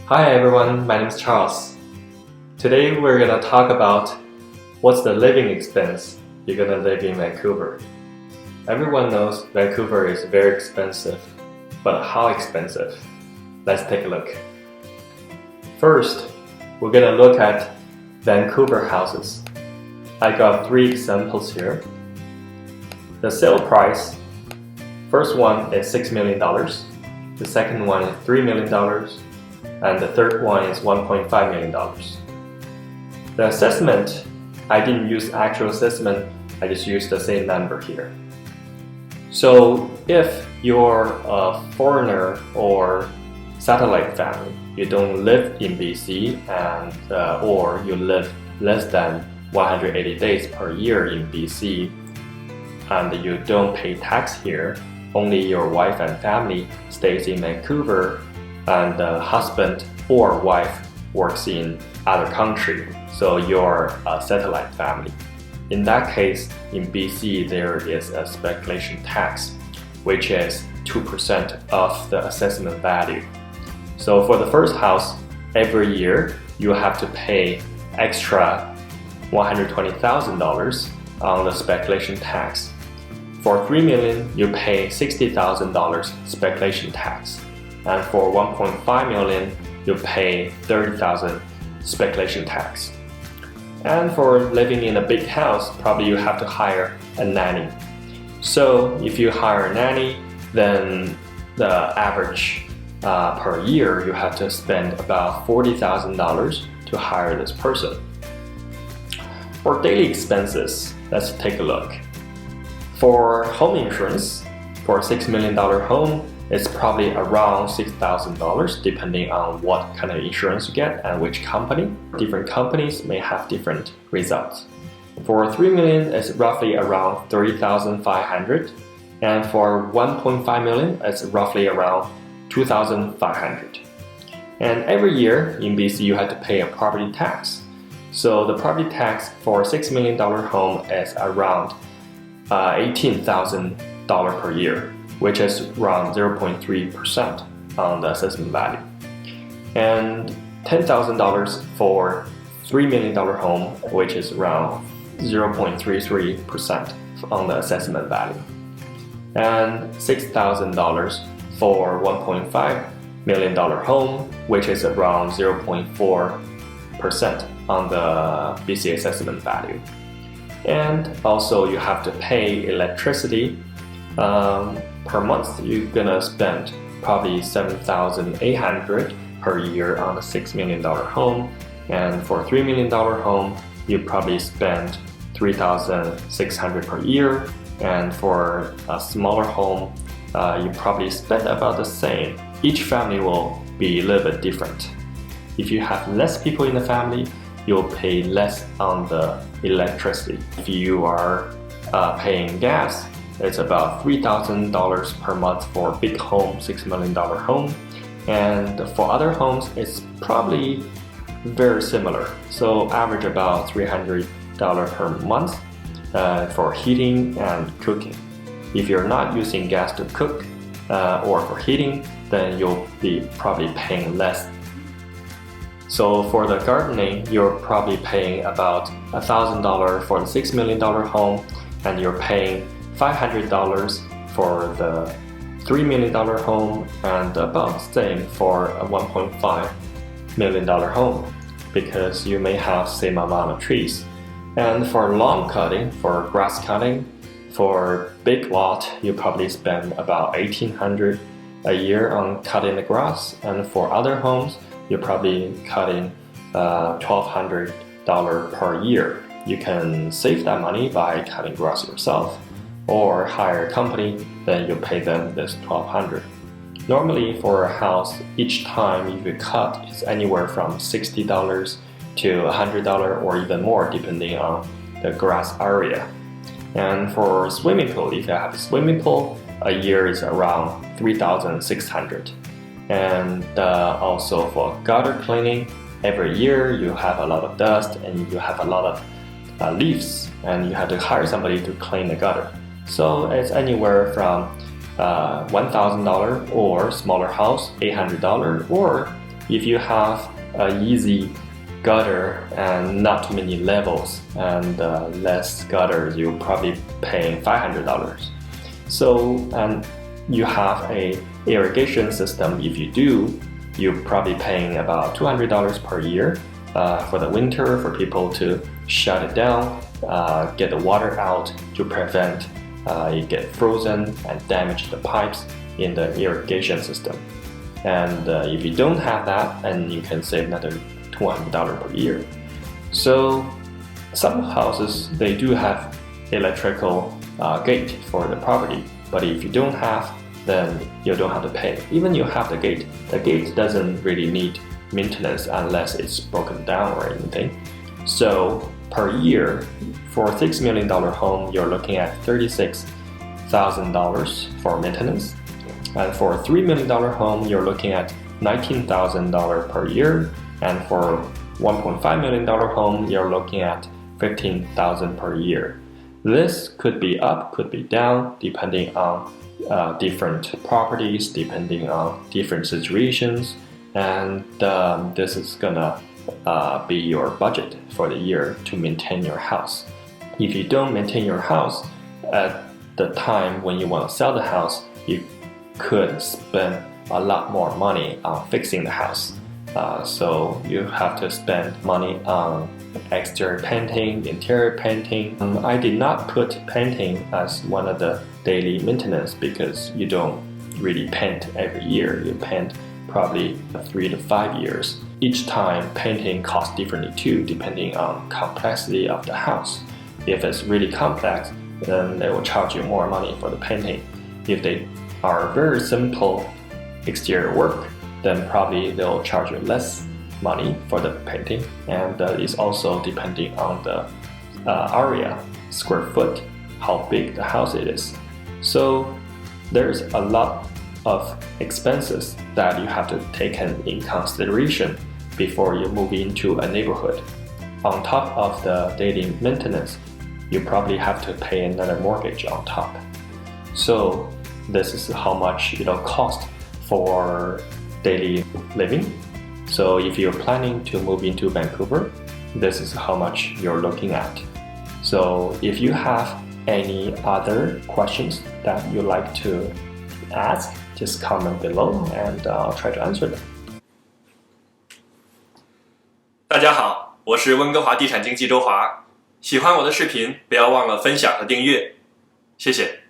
Hi everyone, my name is Charles. Today we're gonna talk about what's the living expense you're gonna live in Vancouver. Everyone knows Vancouver is very expensive, but how expensive? Let's take a look. First, we're gonna look at Vancouver houses. I got 3 examples here. The sale price, first one is $6 million, the second one is $3 million, and the third one is $1.5 million. The assessment, I didn't use actual assessment, I just used the same number here. So if you're a foreigner or satellite family, you don't live in BC and or you live less than 180 days per year in BC and you don't pay tax here, only your wife and family stays in Vancouver and the husband or wife works in other country, so you're a satellite family. In that case, in BC there is a speculation tax, which is 2% of the assessment value. So for the first house, every year you have to pay extra $120,000 on the speculation tax. For $3 million, you pay $60,000 speculation tax. And for $1.5 million, you pay $30,000 speculation tax. And for living in a big house, probably you have to hire a nanny. So if you hire a nanny, then the average per year, you have to spend about $40,000 to hire this person. For daily expenses, let's take a look. For home insurance, for a $6 million home, it's probably around $6,000 depending on what kind of insurance you get and which company. Different companies may have different results. For $3 million, it's roughly around $30,500, and for $1.5 million, it's roughly around $2,500. And every year in BC, you have to pay a property tax. So the property tax for a $6 million home is around $18,000 per year, which is around 0.3% on the assessment value. And $10,000 for $3 million home, which is around 0.33% on the assessment value. And $6,000 for $1.5 million home, which is around 0.4% on the BC assessment value. And also you have to pay electricity. Per month, you're gonna spend probably $7,800 per year on a $6 million home, and for a $3 million home, you probably spend $3,600 per year, and for a smaller home, you probably spend about the same. Each family will be a little bit different. If you have less people in the family, you'll pay less on the electricity. If you are paying gas, it's about $3,000 per month for a big home, $6 million home. And for other homes, it's probably very similar. So average about $300 per month for heating and cooking. If you're not using gas to cook or for heating, then you'll be probably paying less. So for the gardening, you're probably paying about $1,000 for the $6 million home, and you're paying $500 for the $3 million home, and about the same for a $1.5 million home, because you may have same amount of trees. And for lawn cutting, for grass cutting, for big lot, you probably spend about $1,800 a year on cutting the grass, and for other homes, you're probably cutting $1,200 per year. You can save that money by cutting grass yourself, or hire a company, then you pay them this $1,200. Normally for a house, each time you cut is anywhere from $60 to $100 or even more depending on the grass area. And for swimming pool, if you have a swimming pool, a year is around $3,600. And also for gutter cleaning, every year you have a lot of dust and you have a lot of leaves, and you have to hire somebody to clean the gutter. So it's anywhere from $1,000 or smaller house $800 or if you have an easy gutter and not many levels and less gutters, you're probably paying $500. So, and you have a irrigation system. If you do, you're probably paying about $200 per year for the winter for people to shut it down, get the water out to prevent it get frozen and damage the pipes in the irrigation system. And if you don't have that, then you can save another $200 per year. So some houses, they do have electrical gate for the property, but if you don't have, then you don't have to pay. Even you have the gate doesn't really need maintenance unless it's broken down or anything. So per year, for a $6 million home, you're looking at $36,000 for maintenance. And for a $3 million home, you're looking at $19,000 per year. And for $1.5 million home, you're looking at $15,000 per year. This could be up, could be down, depending on different properties, depending on different situations. And this is gonna be your budget for the year to maintain your house. If you don't maintain your house at the time when you want to sell the house, you could spend a lot more money on fixing the house. So you have to spend money on exterior painting, interior painting. I did not put painting as one of the daily maintenance because you don't really paint every year. You paint probably 3 to 5 years. Each time painting costs differently too, depending on complexity of the house. If it's really complex, then they will charge you more money for the painting. If they are very simple exterior work, then probably they'll charge you less money for the painting. And it's also depending on the area, square foot, how big the house it is. So there's a lot of expenses that you have to take in consideration before you move into a neighborhood. On top of the daily maintenance, you probably have to pay another mortgage on top. So this is how much it'll cost for daily living. So if you're planning to move into Vancouver, this is how much you're looking at. So if you have any other questions that you'd like to ask, just comment below and I'll try to answer them. 大家好，我是温哥华地产经纪周华。喜欢我的视频，不要忘了分享和订阅，谢谢。